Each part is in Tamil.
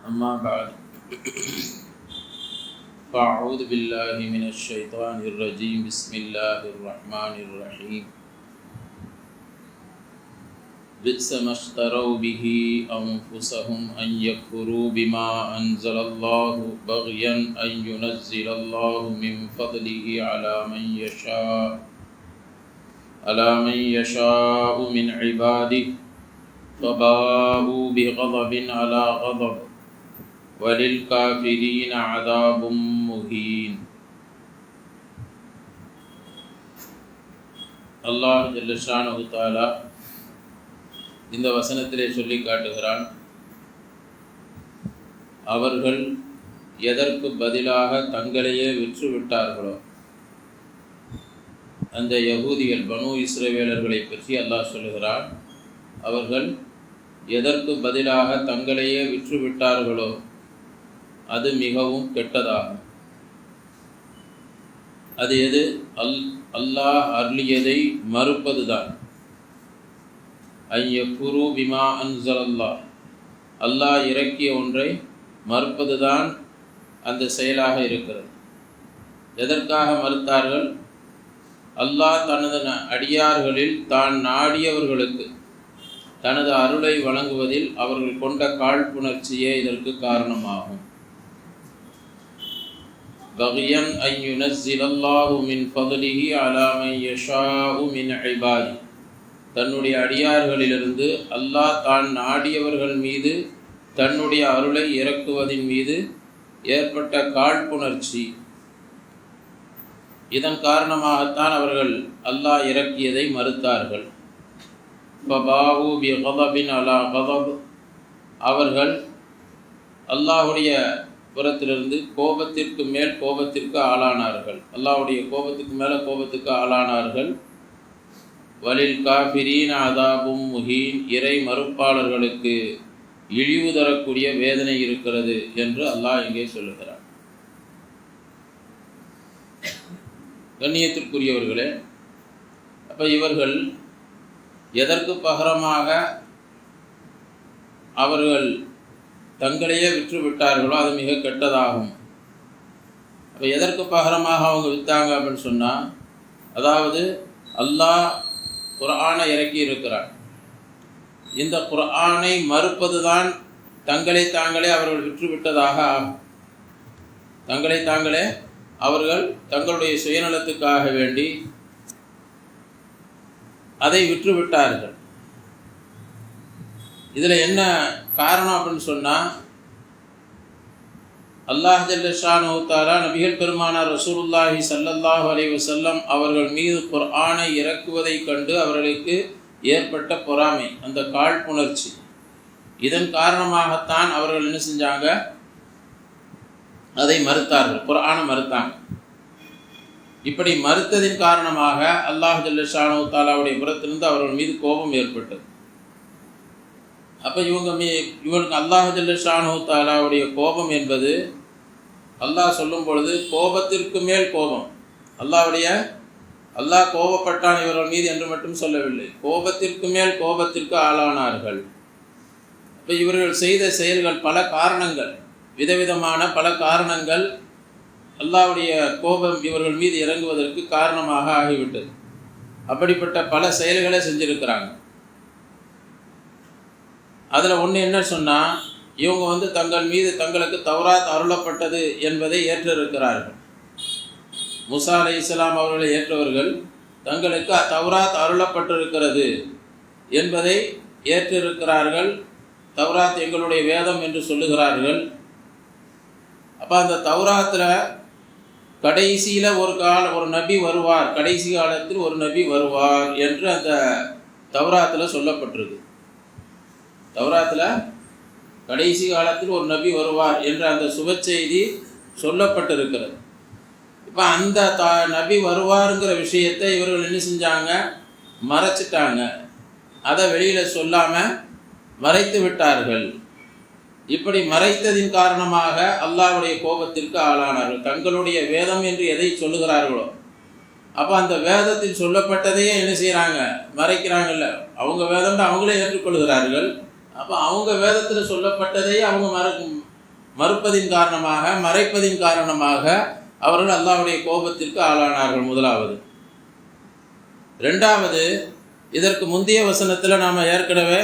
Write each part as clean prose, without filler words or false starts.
أما بعد فأعوذ بالله من الشيطان الرجيم بسم الله الرحمن الرحيم بئس ما اشتروا به أنفسهم أن يكفروا بما أنزل الله بغيا أن ينزل الله من فضله على من يشاء من عباده فباءوا بغضب على غضب وَلِلْكَافِرِينَ عَذَابٌ مُهِينٌ. அல்லாஹ் ஜல்ல ஷானஹு தஆலா இந்த வசனத்திலே சொல்லி காட்டுகிறான், அவர்கள் எதற்கு பதிலாக தங்களையே விற்றுவிட்டார்களோ, அந்த யகூதிகள் பனு இஸ்ரவேலர்களை பற்றி அல்லாஹ் சொல்லுகிறான், அவர்கள் எதற்கு பதிலாக தங்களையே விற்றுவிட்டார்களோ அது மிகவும் கெட்டதாகும். அது எது? அல்லாஹ் அருளியதை மறுப்பதுதான். ஐயக்குரு பிமா அன்ஸலல்லாஹ், அல்லாஹ் இறக்கிய ஒன்றை மறுப்பதுதான் அந்த செயலாக இருக்கிறது. எதற்காக மறுத்தார்கள்? அல்லாஹ் தனது அடியார்களில் தான் நாடியவர்களுக்கு தனது அருளை வழங்குவதில் அவர்கள் கொண்ட காழ்ப்புணர்ச்சியே இதற்கு காரணமாகும். بغيا أن ينزل الله من فضله على من يشاء من عباده, தன்னுடைய அடியார்களிலிருந்து அல்லாஹ் தான் நாடியவர்கள் மீது தன்னுடைய அருளை இறக்குவதின் மீது ஏற்பட்ட காழ்ப்புணர்ச்சி, இதன் காரணமாகத்தான் அவர்கள் அல்லாஹ் இறக்கியதை மறுத்தார்கள். فَبَاءُوا بِغَضَبٍ عَلَى غَضَبٍ, அவர்கள் அல்லாஹுடைய புறத்திலிருந்து கோபத்திற்கு மேல் கோபத்திற்கு ஆளானார்கள். அல்லாஹ்வுடைய கோபத்துக்கு மேலே கோபத்துக்கு ஆளானார்கள். வலில் காஃபிரீன அதாபும் முஹீன், இறை மறுப்பாளர்களுக்கு இழிவு தரக்கூடிய வேதனை இருக்கிறது என்று அல்லாஹ் இங்கே சொல்லுகிறார். கண்ணியத்திற்குரியவர்களே, அப்போ இவர்கள் எதற்கு பகரமாக அவர்கள் தங்களையே விற்று விட்டார்களோ அது மிக கெட்டதாகும். அப்போ எதற்கு பகரமாக அவங்க விற்றாங்க அப்படின்னு சொன்னால், அதாவது அல்லாஹ் குர்ஆனை இறக்கி இருக்கிறார். இந்த குர்ஆனை மறுப்பது தான் தங்களை தாங்களே அவர்கள் விற்றுவிட்டதாக ஆகும். தங்களை தாங்களே அவர்கள் தங்களுடைய சுயநலத்துக்காக வேண்டி அதை விற்றுவிட்டார்கள். இதில் என்ன காரணம் அப்படின்னு சொன்னால், அல்லாஹ் ஜல்ல ஷானஹு தஆலா நபிகள் பெருமானார் ரசூலுல்லாஹி ஸல்லல்லாஹு அலைஹி வஸல்லம் அவர்கள் மீது குர்ஆனை இறக்குவதை கண்டு அவர்களுக்கு ஏற்பட்ட பொறாமை, அந்த காழ்ப்புணர்ச்சி, இதன் காரணமாகத்தான் அவர்கள் என்ன செஞ்சாங்க? அதை மறுத்தார்கள், குர்ஆனை மறுத்தாங்க. இப்படி மறுத்ததின் காரணமாக அல்லாஹ் ஜல்ல ஷானஹு தஆலாவுடைய புறத்திலிருந்து அவர்கள் மீது கோபம் ஏற்பட்டது. அப்போ இவனுக்கு அல்லாஹ் ஜல்ல ஷானஹு தஆலாவுடைய கோபம் என்பது, அல்லாஹ் சொல்லும் பொழுது கோபத்திற்கு மேல் கோபம், அல்லாஹ் கோபப்பட்டான் இவர்கள் மீது என்று மட்டும் சொல்லவில்லை, கோபத்திற்கு மேல் கோபத்திற்கு ஆளானார்கள். இப்போ இவர்கள் செய்த செயல்கள் பல காரணங்கள், விதவிதமான பல காரணங்கள் அல்லாஹ்வுடைய கோபம் இவர்கள் மீது இறங்குவதற்கு காரணமாக ஆகிவிட்டது. அப்படிப்பட்ட பல செயல்களை செஞ்சிருக்கிறாங்க. அதில் ஒன்று என்ன சொன்னால், இவங்க தங்கள் மீது தங்களுக்கு தௌராத் அருளப்பட்டது என்பதை ஏற்றிருக்கிறார்கள். மூசா அலைஹிஸ்ஸலாம் அவர்களை ஏற்றவர்கள் தங்களுக்கு தௌராத் அருளப்பட்டிருக்கிறது என்பதை ஏற்றிருக்கிறார்கள். தௌராத் எங்களுடைய வேதம் என்று சொல்லுகிறார்கள். அப்போ அந்த தௌராத்தில் கடைசியில் ஒரு நபி வருவார், கடைசி காலத்தில் ஒரு நபி வருவார் என்று அந்த தௌராத்தில் சொல்லப்பட்டிருக்கு. தௌராத்தில் கடைசி காலத்தில் ஒரு நபி வருவார் என்ற அந்த சுப செய்தி சொல்லப்பட்டிருக்கிறது. இப்போ அந்த நபி வருவாருங்கிற விஷயத்தை இவர்கள் என்ன செஞ்சாங்க? மறைச்சிட்டாங்க. அதை வெளியில் சொல்லாமல் மறைத்து விட்டார்கள். இப்படி மறைத்ததின் காரணமாக அல்லாஹ்வுடைய கோபத்திற்கு ஆளானார்கள். தங்களுடைய வேதம் என்று எதை சொல்லுகிறார்களோ, அப்போ அந்த வேதத்தில் சொல்லப்பட்டதையே என்ன செய்கிறாங்க? மறைக்கிறாங்கல்ல. அவங்க வேதம்னு அவங்களே ஏற்றுக்கொள்கிறார்கள். அப்போ அவங்க வேதத்தில் சொல்லப்பட்டதையே அவங்க மறுப்பதின் காரணமாக, மறைப்பதின் காரணமாக அவர்கள் அல்லாஹ்வுடைய கோபத்திற்கு ஆளானார்கள். முதலாவது. ரெண்டாவது, இதற்கு முந்தைய வசனத்தில் நாம் ஏற்கனவே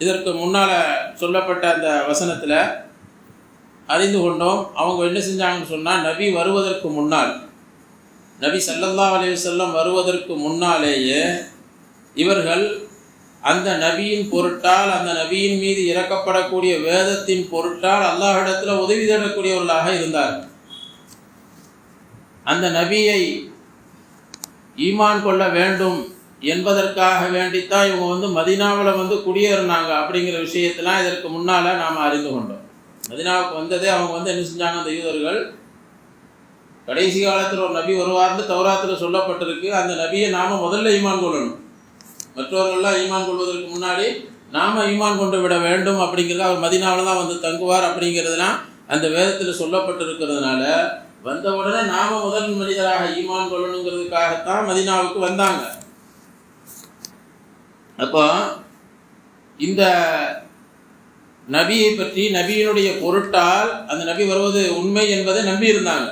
இதற்கு முன்னால் சொல்லப்பட்ட அந்த வசனத்தில் அறிந்து கொண்டோம். அவங்க என்ன செஞ்சாங்கன்னு சொன்னால், நபி வருவதற்கு முன்னால், நபி ஸல்லல்லாஹு அலைஹி வஸல்லம் வருவதற்கு முன்னாலேயே இவர்கள் அந்த நபியின் பொருட்டால், அந்த நபியின் மீது இறக்கப்படக்கூடிய வேதத்தின் பொருட்டால் அல்லாஹ்விடத்தில் உதவி தேடக்கூடியவர்களாக இருந்தார்கள். அந்த நபியை ஈமான் கொள்ள வேண்டும் என்பதற்காக வேண்டித்தான் இவங்க மதீனாவில் குடியேறினாங்க அப்படிங்கிற விஷயத்தெல்லாம் இதற்கு முன்னால் நாம் அறிந்து கொண்டோம். மதீனாவுக்கு வந்ததே அவங்க என்ன செஞ்சாங்க, அந்த யூதர்கள் கடைசி காலத்தில் ஒரு நபி வருவார்னு தௌராத்தில் சொல்லப்பட்டிருக்கு. அந்த நபியை நாம் முதல்ல ஈமான் கொள்ளணும். மற்றவர்கள்லாம் ஈமான் கொள்வதற்கு முன்னாடி நாம் ஈமான் கொண்டு விட வேண்டும் அப்படிங்கிறது, அவர் மதீனாவில் தான் தங்குவார் அப்படிங்கிறதுலாம் அந்த வேதத்தில் சொல்லப்பட்டிருக்கிறதுனால வந்த உடனே நாம் முதல் மனிதராக ஈமான் கொள்ளணுங்கிறதுக்காகத்தான் மதீனாவுக்கு வந்தாங்க. அப்போ இந்த நபியை பற்றி, நபியினுடைய பொருட்டால் அந்த நபி வருவது உண்மை என்பதை நம்பி இருந்தாங்க.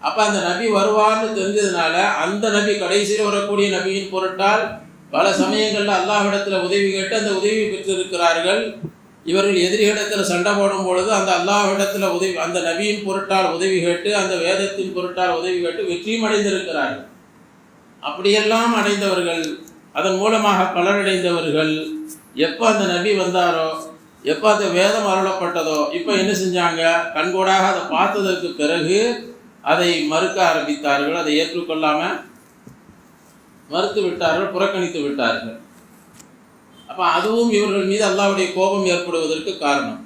அப்போ அந்த நபி வருவார்னு தெரிஞ்சதுனால அந்த நபி கடைசியில் வரக்கூடிய நபியின் பொருட்டால் பல சமயங்களில் அல்லாஹ்விடத்தில் உதவி கேட்டு அந்த உதவி பெற்றிருக்கிறார்கள். இவர்கள் எதிரிகளிடத்தில் சண்டை போடும் பொழுது அந்த அல்லாஹ்விடத்தில் உதவி, அந்த நபியின் பொருட்டால் உதவி கேட்டு, அந்த வேதத்தின் பொருட்டால் உதவி கேட்டு வெற்றியும் அடைந்திருக்கிறார்கள். அப்படியெல்லாம் அடைந்தவர்கள், அதன் மூலமாக பலனடைந்தவர்கள் எப்போ அந்த நபி வந்தாரோ, எப்போ அந்த வேதம் அருளப்பட்டதோ, இப்போ என்ன செஞ்சாங்க, கண்கூடாக அதை பார்த்ததற்கு பிறகு அதை மறுக்க ஆரம்பித்தார்கள். அதை ஏற்றுக்கொள்ளாமல் மறுத்து விட்டார்கள், புறக்கணித்து விட்டார்கள். அப்போ அதுவும் இவர்கள் மீது அல்லாஹ்வுடைய கோபம் ஏற்படுவதற்கு காரணம்.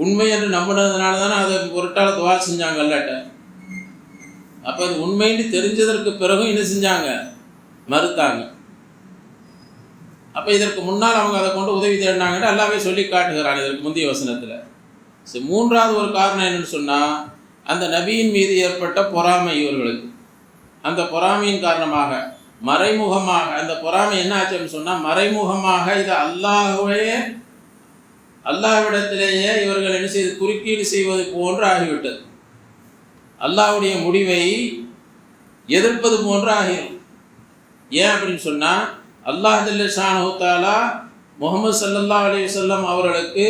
உண்மை என்று நம்பினதுனால தானே அதை பொருட்டால் துவா செஞ்சாங்க அல்லாட்ட. அப்போ அது உண்மைன்னு தெரிஞ்சதற்கு பிறகும் என்ன செஞ்சாங்க, மறுத்தாங்க. அப்போ இதற்கு முன்னால் அவங்க அதை கொண்டு உதவி தேடினாங்கன்னு அல்லாஹ்வே சொல்லி காட்டுகிறான் இதற்கு முந்தைய வசனத்தில். சரி, மூன்றாவது ஒரு காரணம் என்னன்னு சொன்னால், அந்த நபியின் மீது ஏற்பட்ட பொறாமை இவர்களுக்கு. அந்த பொறாமையின் காரணமாக மறைமுகமாக, அந்த பொறாமை என்ன ஆச்சுன்னு சொன்னால், மறைமுகமாக இது அல்லாஹ்விடத்திலேயே இவர்கள் என்ன செய்து குறுக்கீடு செய்வது போன்று ஆகிவிட்டது. அல்லாஹ்வுடைய முடிவை எதிர்ப்பது போன்று ஆகிடும். ஏன் அப்படின்னு சொன்னால், அல்லாஹ் ஜல்ல ஷானஹு தஆலா முஹம்மது ஸல்லல்லாஹு அலைஹி வஸல்லம் அவர்களுக்கு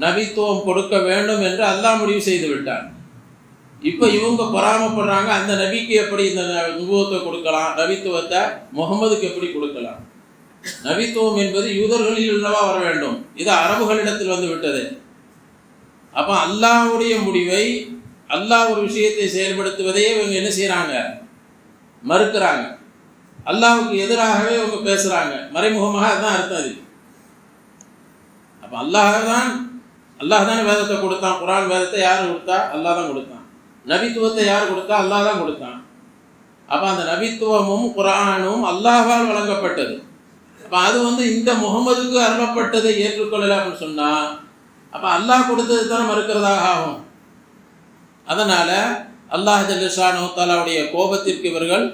நபித்துவம் கொடுக்க வேண்டும் என்று அல்லாஹ் முடிவு செய்து விட்டார். இப்போ இவங்க பொறாமப்படுறாங்க, அந்த நபிக்கு எப்படி இந்த நுபுவத்தை கொடுக்கலாம், நபித்துவத்தை முகமதுக்கு எப்படி கொடுக்கலாம். நபித்துவம் என்பது யூதர்களில் உள்ளவா வர வேண்டும், இது அரபுகளிடத்தில் வந்து விட்டது. அப்போ அல்லாஹ்வுடைய முடிவை, அல்லாஹ் ஒரு விஷயத்தை செயல்படுத்துவதையே இவங்க என்ன செய்கிறாங்க, மறுக்கிறாங்க. அல்லாஹ்வுக்கு எதிராகவே இவங்க பேசுகிறாங்க. மறைமுகமாக அதுதான் அர்த்தம் அது. அப்போ அல்லாஹ் தான் வேதத்தை கொடுத்தான். குர்ஆன் வேதத்தை யார் கொடுத்தா, அல்லாஹ் தான் கொடுத்தான். நபித்துவத்தை யார் கொடுத்தா, அல்லாஹ் தான் கொடுத்தான். அப்போ அந்த நபித்துவமும் குர்ஆனும் அல்லாஹ்வால் வழங்கப்பட்டது. அப்போ அது இந்த முகமதுக்கு அருளப்பட்டதை ஏற்றுக்கொள்ளல அப்படின்னு சொன்னால், அப்போ அல்லாஹ் கொடுத்தது தான் மறுக்கிறதாக ஆகும். அதனால் அல்லாஹ் ஜல்ல ஷானஹு தஆலாவுடைய கோபத்திற்கு இவர்கள்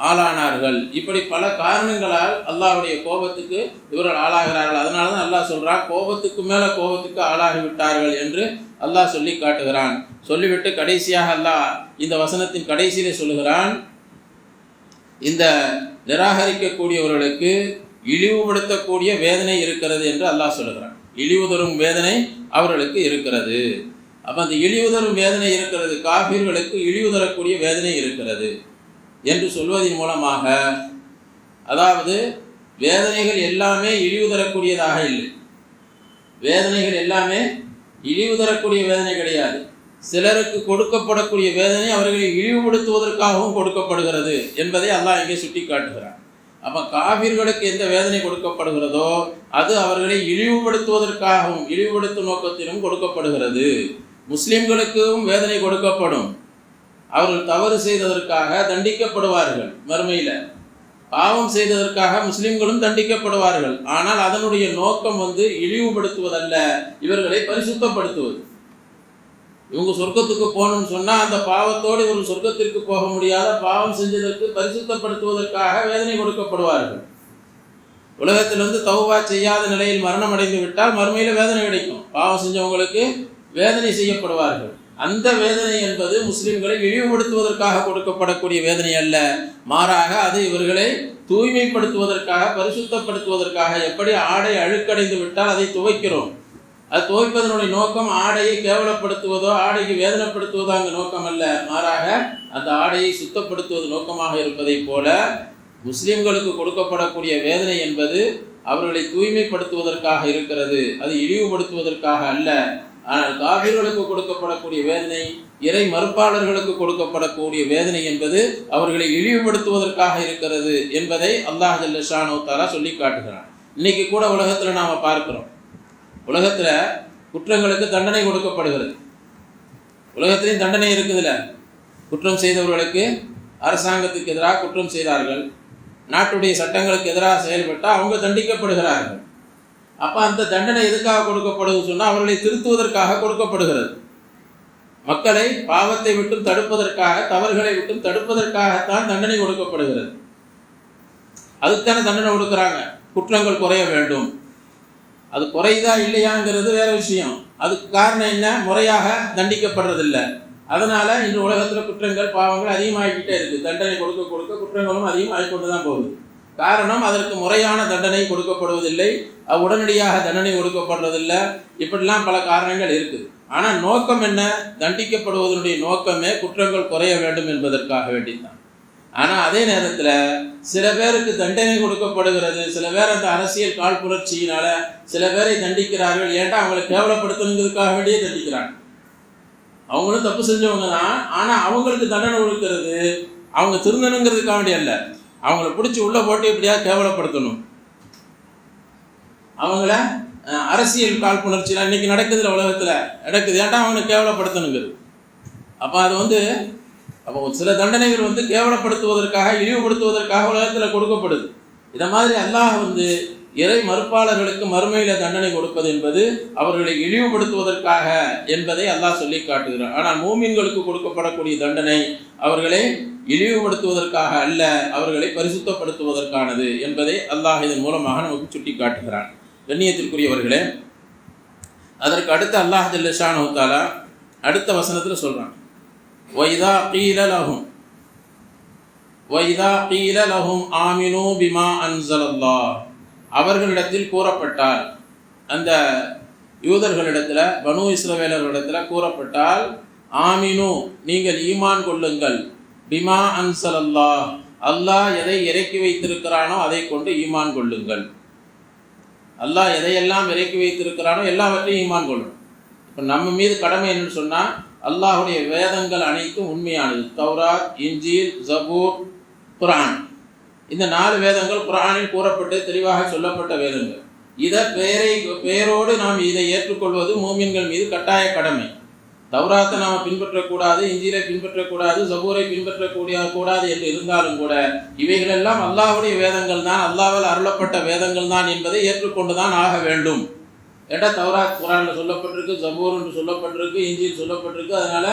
ஆளானார்கள். இப்படி பல காரணங்களால் அல்லாஹ்வுடைய கோபத்துக்கு இவர்கள் ஆளாகிறார்கள். அதனால தான் அல்லாஹ் சொல்கிறான், கோபத்துக்கு மேலே கோபத்துக்கு ஆளாகிவிட்டார்கள் என்று அல்லாஹ் சொல்லி காட்டுகிறான். சொல்லிவிட்டு கடைசியாக அல்லாஹ் இந்த வசனத்தின் கடைசியிலே சொல்லுகிறான், இந்த நிராகரிக்கக்கூடியவர்களுக்கு இழிவுபடுத்தக்கூடிய வேதனை இருக்கிறது என்று அல்லாஹ் சொல்லுகிறான். இழிவு தரும் வேதனை அவர்களுக்கு இருக்கிறது. அப்போ அந்த இழிவு தரும் வேதனை இருக்கிறது, காஃபிர்களுக்கு இழிவு தரக்கூடிய வேதனை இருக்கிறது என்று சொல்வதன் மூலமாக, அதாவது வேதனைகள் எல்லாமே இழிவு தரக்கூடியதாக இல்லை. வேதனைகள் எல்லாமே இழிவு தரக்கூடிய வேதனை கிடையாது. சிலருக்கு கொடுக்கப்படக்கூடிய வேதனை அவர்களை இழிவுபடுத்துவதற்காகவும் கொடுக்கப்படுகிறது என்பதை அல்லாஹ் இங்கே சுட்டி காட்டுகிறார். அப்போ காஃபிர்களுக்கு எந்த வேதனை கொடுக்கப்படுகிறதோ அது அவர்களை இழிவுபடுத்துவதற்காகவும் இழிவுபடுத்தும் நோக்கத்திலும் கொடுக்கப்படுகிறது. முஸ்லிம்களுக்கும் வேதனை கொடுக்கப்படும். அவர்கள் தவறு செய்ததற்காக தண்டிக்கப்படுவார்கள். மறுமையில் பாவம் செய்ததற்காக முஸ்லிம்களும் தண்டிக்கப்படுவார்கள். ஆனால் அதனுடைய நோக்கம் இழிவுபடுத்துவதல்ல, இவர்களை பரிசுத்தப்படுத்துவது. இவங்க சொர்க்கத்துக்கு போகணும்னு சொன்னால் அந்த பாவத்தோடு இவர்கள் சொர்க்கத்திற்கு போக முடியாத, பாவம் செஞ்சதற்கு பரிசுத்தப்படுத்துவதற்காக வேதனை கொடுக்கப்படுவார்கள். உலகத்தில் தௌபா செய்யாத நிலையில் மரணம் அடைந்து விட்டால் மறுமையில் வேதனை கிடைக்கும். பாவம் செஞ்சவங்களுக்கு வேதனை செய்யப்படுவார்கள். அந்த வேதனை என்பது முஸ்லிம்களை இழிவுபடுத்துவதற்காக கொடுக்கப்படக்கூடிய வேதனை அல்ல, மாறாக அது இவர்களை தூய்மைப்படுத்துவதற்காக, பரிசுத்தப்படுத்துவதற்காக. எப்படி ஆடை அழுக்கடைந்து விட்டால் அதை துவைக்கிறோம், அது துவைப்பதனுடைய நோக்கம் ஆடையை கேவலப்படுத்துவதோ ஆடைக்கு வேதனைப்படுத்துவதோ அங்கே நோக்கம் அல்ல, மாறாக அந்த ஆடையை சுத்தப்படுத்துவது நோக்கமாக இருப்பதை போல முஸ்லிம்களுக்கு கொடுக்கப்படக்கூடிய வேதனை என்பது அவர்களை தூய்மைப்படுத்துவதற்காக இருக்கிறது, அது இழிவுபடுத்துவதற்காக அல்ல. ஆனால் காபிர்களுக்கு கொடுக்கப்படக்கூடிய வேதனை, இறை மறுப்பாளர்களுக்கு கொடுக்கப்படக்கூடிய வேதனை என்பது அவர்களை இழிவுபடுத்துவதற்காக இருக்கிறது என்பதை அல்லாஹ் ஜல்ல ஷானஹு தஆலா சொல்லி காட்டுகிறான். இன்னைக்கு கூட உலகத்தில் நாம் பார்க்கிறோம், உலகத்தில் குற்றங்களுக்கு தண்டனை கொடுக்கப்படுகிறது. உலகத்திலையும் தண்டனை இருக்குதுல்ல, குற்றம் செய்தவர்களுக்கு அரசாங்கத்துக்கு எதிராக குற்றம் செய்தார்கள், நாட்டுடைய சட்டங்களுக்கு எதிராக செயல்பட்டால் அவங்க தண்டிக்கப்படுகிறார்கள். அப்போ அந்த தண்டனை எதுக்காக கொடுக்கப்படுது சொன்னால் அவர்களை திருத்துவதற்காக கொடுக்கப்படுகிறது. மக்களை பாவத்தை விட்டும் தடுப்பதற்காக, தவறுகளை விட்டும் தடுப்பதற்காகத்தான் தண்டனை கொடுக்கப்படுகிறது. அதுக்குத்தானே தண்டனை கொடுக்குறாங்க, குற்றங்கள் குறைய வேண்டும். அது குறையுதா இல்லையாங்கிறது வேற விஷயம். அதுக்கு காரணம் என்ன, முறையாக தண்டிக்கப்படுறதில்லை. அதனால இன்று உலகத்தில் குற்றங்கள் பாவங்கள் அதிகமாகிக்கிட்டே இருக்குது. தண்டனை கொடுக்க கொடுக்க குற்றங்களும் அதிகமாகி கொண்டு தான் போகுது. காரணம், அதற்கு முறையான தண்டனை கொடுக்கப்படுவதில்லை, உடனடியாக தண்டனை கொடுக்கப்படுறதில்லை. இப்படிலாம் பல காரணங்கள் இருக்குது. ஆனால் நோக்கம் என்ன, தண்டிக்கப்படுவதனுடைய நோக்கமே குற்றங்கள் குறைய வேண்டும் என்பதற்காக வேண்டித்தான். ஆனால் அதே நேரத்தில் சில பேருக்கு தண்டனை கொடுக்கப்படுகிறது, சில பேர் அந்த அரசியல் காழ்ப்புணர்ச்சியினால சில பேரை தண்டிக்கிறார்கள். ஏன்டா அவங்களை கேவலப்படுத்தணுங்கிறதுக்காக வேண்டியே தண்டிக்கிறாங்க. அவங்களும் தப்பு செஞ்சவங்க தான், ஆனால் அவங்களுக்கு தண்டனை கொடுக்கிறது அவங்க திருந்தணுங்கிறதுக்காக வேண்டிய அல்ல. அவங்கள பிடிச்சி உள்ளே போட்டு எப்படியா கேவலப்படுத்தணும், அவங்கள அரசியல் காழ்ப்புணர்ச்சியில் இன்றைக்கி நடக்குதுல, உலகத்தில் நடக்குது. ஏன்டா அவங்களை கேவலப்படுத்தணுங்கிறது. அப்போ அது அப்போ சில தண்டனைகள் கேவலப்படுத்துவதற்காக, இழிவுபடுத்துவதற்காக உலகத்தில் கொடுக்கப்படுது. இதை மாதிரி அல்லாஹ் இறை மறுப்பாளர்களுக்கு மறுமையில் தண்டனை கொடுப்பது என்பது அவர்களை இழிவுபடுத்துவதற்காக என்பதை அல்லாஹ் சொல்லி காட்டுகிறார். ஆனால் மூமின்களுக்கு கொடுக்கப்படக்கூடிய தண்டனை அவர்களை இழிவுபடுத்துவதற்காக அல்ல, அவர்களை பரிசுத்தப்படுத்துவதற்கானது என்பதை அல்லாஹ் இதன் மூலமாக நமக்கு சுட்டி காட்டுகிறான். கண்ணியத்திற்குரியவர்களே, அதற்கு அடுத்து அல்லாஹ் ஜல்ல ஷானஹு தஆலா அடுத்த வசனத்தில் சொல்கிறான், وَإِذَا قِيلَ لَهُمْ آمِنُوا بِمَا أَنزَلَ اللَّهُ அவர்களிடத்தில் கூறப்பட்டால், அந்த யூதர்களிடத்தில் பனு இஸ்ரவேலர்களிடத்தில் கூறப்பட்டால், ஆமினு நீங்கள் ஈமான் கொள்ளுங்கள், பிமா அன்சலல்லாஹ் அல்லாஹ் எதை இறக்கி வைத்திருக்கிறானோ அதை கொண்டு ஈமான் கொள்ளுங்கள். அல்லாஹ் எதையெல்லாம் இறக்கி வைத்திருக்கிறானோ எல்லாவற்றையும் ஈமான் கொள்ளணும். இப்போ நம்ம மீது கடமை என்னன்னு சொன்னால், அல்லாஹுடைய வேதங்கள் அனைத்தும் உண்மையானது. தௌராத், இன்ஜீல், ஜபூர், குர்ஆன், இந்த 4 வேதங்கள் குர்ஆனில் கூறப்பட்டு தெளிவாக சொல்லப்பட்ட வேதங்கள். இதை பெயரோடு நாம் இதை ஏற்றுக்கொள்வது மூமின்கள் மீது கட்டாய கடமை. தௌராத்தை நாம் பின்பற்றக்கூடாது, இன்ஜீலை பின்பற்றக்கூடாது, ஜபூரை பின்பற்றக்கூடாது என்று இருந்தாலும் கூட இவைகளெல்லாம் அல்லாஹுடைய வேதங்கள் தான், அல்லாஹ்வால் அருளப்பட்ட வேதங்கள் தான் என்பதை ஏற்றுக்கொண்டு தான் ஆக வேண்டும். ஏட்டா தௌராத் குர்ஆனில் சொல்லப்பட்டிருக்கு, ஜபூர் என்று சொல்லப்பட்டிருக்கு, இன்ஜீல் சொல்லப்பட்டிருக்கு. அதனால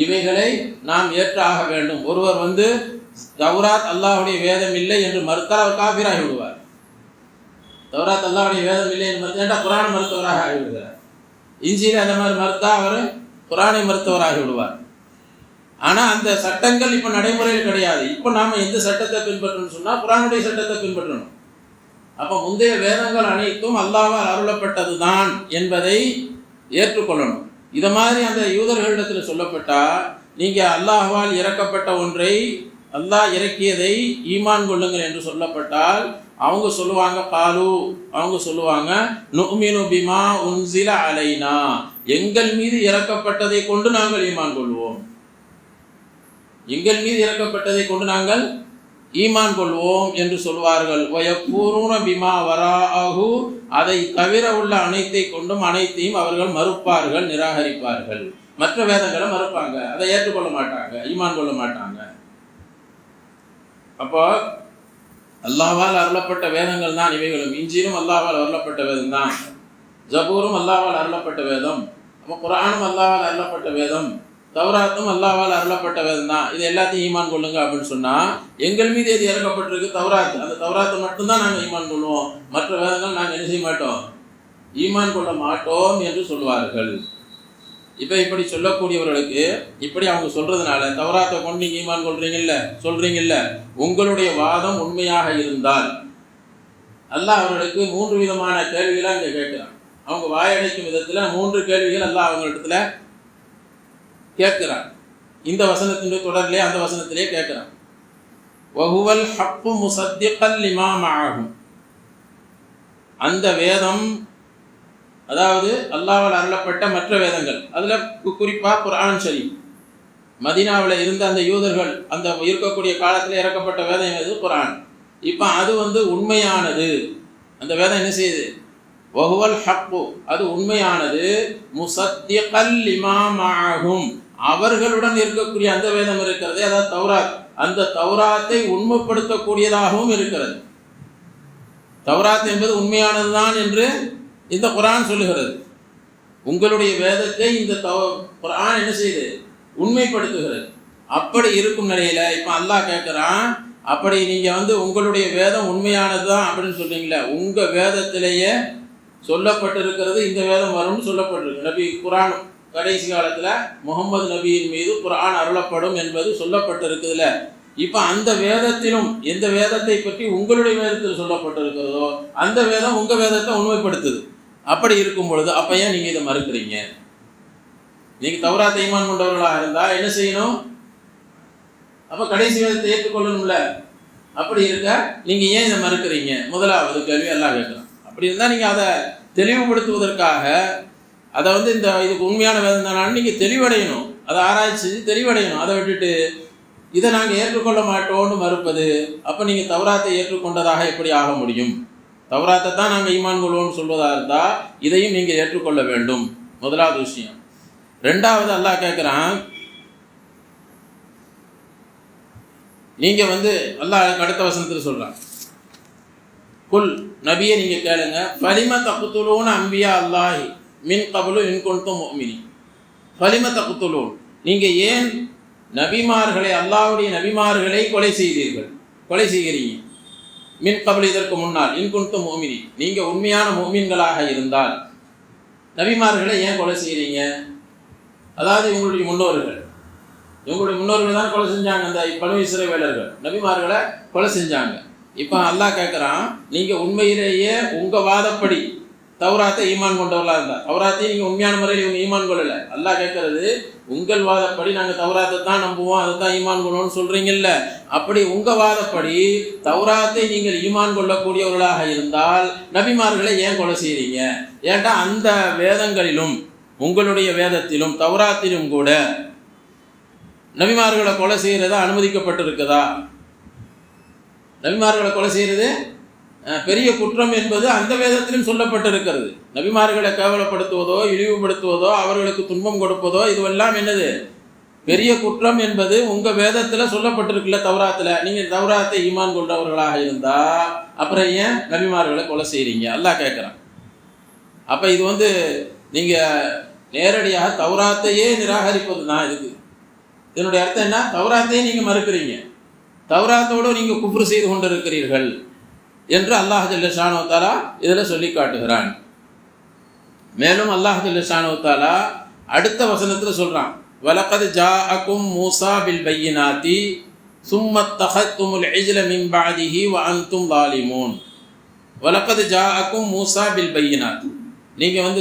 இவைகளை நாம் ஏற்று ஆக வேண்டும். ஒருவர் தௌராத் அல்லாஹுடைய வேதம் இல்லை என்று மறுத்தால் அவர் காஃபிராகி விடுவார். தௌராத் அல்லாஹுடைய வேதம் இல்லை என்று மறுத்தா குர்ஆன் மறுத்தவராக ஆகிவிடுகிறார். இன்ஜீல் அந்த மாதிரி மறுத்தா அவர் குர்ஆனை மறுத்தவராகி விடுவார். ஆனால் அந்த சட்டங்கள் இப்போ நடைமுறையில் கிடையாது. இப்போ நாம் எந்த சட்டத்தை பின்பற்றணும்னு சொன்னால் குர்ஆனுடைய சட்டத்தை பின்பற்றணும். அப்போ முந்தைய வேதங்கள் அனைத்தும் அல்லாஹ்வால் அருளப்பட்டது தான் என்பதை ஏற்றுக்கொள்ளணும். இதை மாதிரி அந்த யூதர்களிடத்தில் சொல்லப்பட்டால், நீங்கள் அல்லாஹ்வால் இறக்கப்பட்ட ஒன்றை, அல்லாஹ் இறக்கியதை ஈமான் கொள்ளுங்கள் என்று சொல்லப்பட்டால் அவங்க சொல்லுவாங்க, அவங்க சொல்லுவாங்க, நுமினு பிமா உன்சில அலைனா எங்கள் மீது இறக்கப்பட்டதை கொண்டு நாங்கள் ஈமான் கொள்வோம், எங்கள் மீது இறக்கப்பட்டதை கொண்டு நாங்கள் ஈமான் கொள்வோம் என்று சொல்வார்கள். வயக்கூறுன பிமா வராஹு அதை தவிர உள்ள அனைத்தை கொண்டும் அனைத்தையும் அவர்கள் மறுப்பார்கள், நிராகரிப்பார்கள். மற்ற வேதங்களை மறுப்பாங்க, அதை ஏற்றுக்கொள்ள மாட்டாங்க, ஈமான் கொள்ள மாட்டாங்க. அப்போ அல்லாஹ்வால் அருளப்பட்ட வேதங்கள் தான் இவைகளும். இன்ஜீலும் அல்லாஹ்வால் அருளப்பட்ட வேதம் தான், ஜபூரும் அல்லாஹ்வால் அருளப்பட்ட வேதம், அப்போ குர்ஆனும் அல்லாஹ்வால் அருளப்பட்ட வேதம், தௌராத்தும் அல்லாஹ்வால் அருளப்பட்ட வேதம் தான். இது எல்லாத்தையும் ஈமான் கொள்ளுங்க அப்படின்னு சொன்னால், எங்கள் மீது எது இறக்கப்பட்டிருக்கு தௌராத், அந்த தௌராத்தை மட்டும்தான் நாங்கள் ஈமான் கொள்வோம், மற்ற வேதங்கள் நாங்கள் என்ன செய்ய மாட்டோம், ஈமான் கொள்ள மாட்டோம் என்று சொல்வார்கள். இப்போ இப்படி சொல்லக்கூடியவர்களுக்கு இப்படி அவங்க சொல்றதுனால தௌராத்தை கொண்டு நீங்க ஈமான் சொல்றீங்கல்ல, உங்களுடைய வாதம் உண்மையாக இருந்தால் அல்லாஹ் அவர்களுக்கு 3 விதமான கேள்விகளை இங்கே கேட்கிறான். அவங்க வாயடைக்கும் விதத்துல 3 கேள்விகள் அல்லாஹ் அவங்களிடத்துல கேட்கிறான். இந்த வசனத்தினுடைய தொடர்லேயே அந்த வசனத்திலேயே கேட்கிறான். வஹுவல் ஹக்கு முஸத்திகல் லிமா மஅஹும். அந்த வேதம், அதாவது அல்லாஹ்வால் அருளப்பட்ட மற்ற வேதங்கள், அதில் குறிப்பாக குர்ஆன் ஷரீஃப், மதீனாவில் இருந்த அந்த யூதர்கள் அந்த இருக்கக்கூடிய காலத்தில் இறக்கப்பட்ட வேதம் எது? குர்ஆன். இப்போ அது உண்மையானது. அந்த வேதம் என்ன செய்யுது? வஹுவல் ஹக்கு, அது உண்மையானது. முஸத்திகல் லிமா மஅஹும், அவர்களுடன் இருக்கக்கூடிய அந்த வேதம் இருக்கிறது, அதாவது தௌராத், அந்த தௌராத்தை உண்மைப்படுத்தக்கூடியதாகவும் இருக்கிறது. தௌராத் என்பது உண்மையானதுதான் என்று இந்த குர்ஆன் சொல்லுகிறது. உங்களுடைய வேதத்தை இந்த குர்ஆன் என்ன செய்யுது? உண்மைப்படுத்துகிறது. அப்படி இருக்கும் நிலையில இப்போ அல்லாஹ் கேட்குறான், அப்படி நீங்கள் உங்களுடைய வேதம் உண்மையானது தான் அப்படின்னு சொல்றீங்களே, உங்கள் வேதத்திலேயே சொல்லப்பட்டிருக்கிறது இந்த வேதம் வரும்னு சொல்லப்பட்டிருக்கு. நபி குர்ஆன் கடைசி காலத்தில் முகமது நபியின் மீது குர்ஆன் அருளப்படும் என்பது சொல்லப்பட்டிருக்குதுல. இப்போ அந்த வேதத்திலும் எந்த வேதத்தை பற்றி உங்களுடைய வேதத்தில் சொல்லப்பட்டிருக்கிறதோ அந்த வேதம் உங்கள் வேதத்தை உண்மைப்படுத்துது. அப்படி இருக்கும் பொழுது அப்போ ஏன் நீங்கள் இதை மறுக்கிறீங்க? நீங்கள் தௌராத்தை ஈமான் கொண்டவர்களாக இருந்தால் என்ன செய்யணும்? அப்போ கடைசி வேதத்தை ஏற்றுக்கொள்ளணும்ல. அப்படி இருக்க நீங்கள் ஏன் இதை மறுக்கிறீங்க? முதலாவது கேள்வி அல்லாஹ் கேட்குறான். அப்படி இருந்தால் நீங்கள் அதை தெளிவுபடுத்துவதற்காக அதை இந்த இதுக்கு உண்மையான வேதம் தானான்னு நீங்கள் தெளிவடையணும், அதை ஆராய்ச்சி செஞ்சு தெளிவடையணும். அதை விட்டுட்டு இதை நாங்கள் ஏற்றுக்கொள்ள மாட்டோம்னு மறுப்பது, அப்போ நீங்கள் தௌராத்தை ஏற்றுக்கொண்டதாக எப்படி ஆக முடியும்? தௌராத்தை தான் நாங்கள் ஈமான் கொள்வோம்னு சொல்வதாக இருந்தால் இதையும் நீங்கள் ஏற்றுக்கொள்ள வேண்டும். முதலாவது விஷயம். ரெண்டாவது அல்லாஹ் கேட்குறான், நீங்கள் அல்லாஹ் அடுத்த வசனத்தில் சொல்கிறான், குல் நபியை நீங்கள் கேளுங்க, ஃபலிம தக்துலூன அம்பியா அல்லாஹி மின் கபலு இன் குன்தும் முஃமினீன். ஃபலிம தக்துலூன், நீங்கள் ஏன் நபிமார்களை, அல்லாஹ்வுடைய நபிமார்களை கொலை செய்கிறீங்க? மின் கபல், இதற்கு முன்னால், இன் குன்தும் முஃமினீன், நீங்கள் உண்மையான முஃமின்களாக இருந்தால் நபிமார்களை ஏன் கொலை செய்கிறீங்க? அதாவது உங்களுடைய முன்னோர்கள் தான் கொலை செஞ்சாங்க. அந்த பனு இஸ்ரவேலர்கள் நபிமார்களை கொலை செஞ்சாங்க. இப்போ அல்லாஹ் கேட்குறான், நீங்கள் உண்மையிலேயே உங்கள் வாதப்படி தௌராத்தை ஈமான் கொண்டவர்களாக இருந்தால், தௌராத்தையும் நீங்கள் உண்மையான முறையில் இவங்க ஈமான் கொள்ளலை. அல்லாஹ் கேட்கறது, உங்கள் வாதப்படி நாங்கள் தௌராத்தை தான் நம்புவோம், அதை தான் ஈமான் கொள்ளணும்னு சொல்கிறீங்கல்ல, அப்படி உங்கள் வாதப்படி தௌராத்தை நீங்கள் ஈமான் கொள்ளக்கூடியவர்களாக இருந்தால் நபிமார்களை ஏன் கொலை செய்கிறீங்க? ஏன்டா அந்த வேதங்களிலும் உங்களுடைய வேதத்திலும் தௌராத்திலும் கூட நபிமார்களை கொலை செய்கிறதா அனுமதிக்கப்பட்டிருக்குதா? நபிமார்களை கொலை செய்கிறது பெரிய குற்றம் என்பது அந்த வேதத்திலும் சொல்லப்பட்டிருக்கிறது. நபிமார்களை கேவலப்படுத்துவதோ இழிவுபடுத்துவதோ அவர்களுக்கு துன்பம் கொடுப்பதோ இதுவெல்லாம் என்னது? பெரிய குற்றம் என்பது உங்கள் வேதத்தில் சொல்லப்பட்டிருக்குல்ல, தௌராத்தில். நீங்கள் தௌராத்தை ஈமான் கொண்டவர்களாக இருந்தால் அப்புறம் ஏன் நபிமார்களை கொலை செய்கிறீங்க? அல்லாஹ் கேட்குறான். அப்போ இது நீங்கள் நேரடியாக தௌராத்தையே நிராகரிப்பது தான். இதனுடைய அர்த்தம் என்ன? தௌராத்தையே நீங்கள் மறுக்கிறீங்க, தௌராத்தோடு நீங்கள் குஃப்ரு செய்து கொண்டிருக்கிறீர்கள் என்று அல்லாஹ் ஜல்ல ஷானஹு வ தஆலா இதில் சொல்லி காட்டுகிறான். மேலும் அல்லாஹ் ஜல்ல ஷானஹு வ தஆலா அடுத்த வசனத்தில் சொல்கிறான், வலகத் ஜாஅக்கும் மூஸா பில் பையினாத்தி சும்ம தஹத்துமுல் இஜ்ல மின் பஅதிஹி வ அன்தும் ஸாலிமூன். வலகத் ஜாஅக்கும் மூஸா பில் பையினாத். நீங்கள்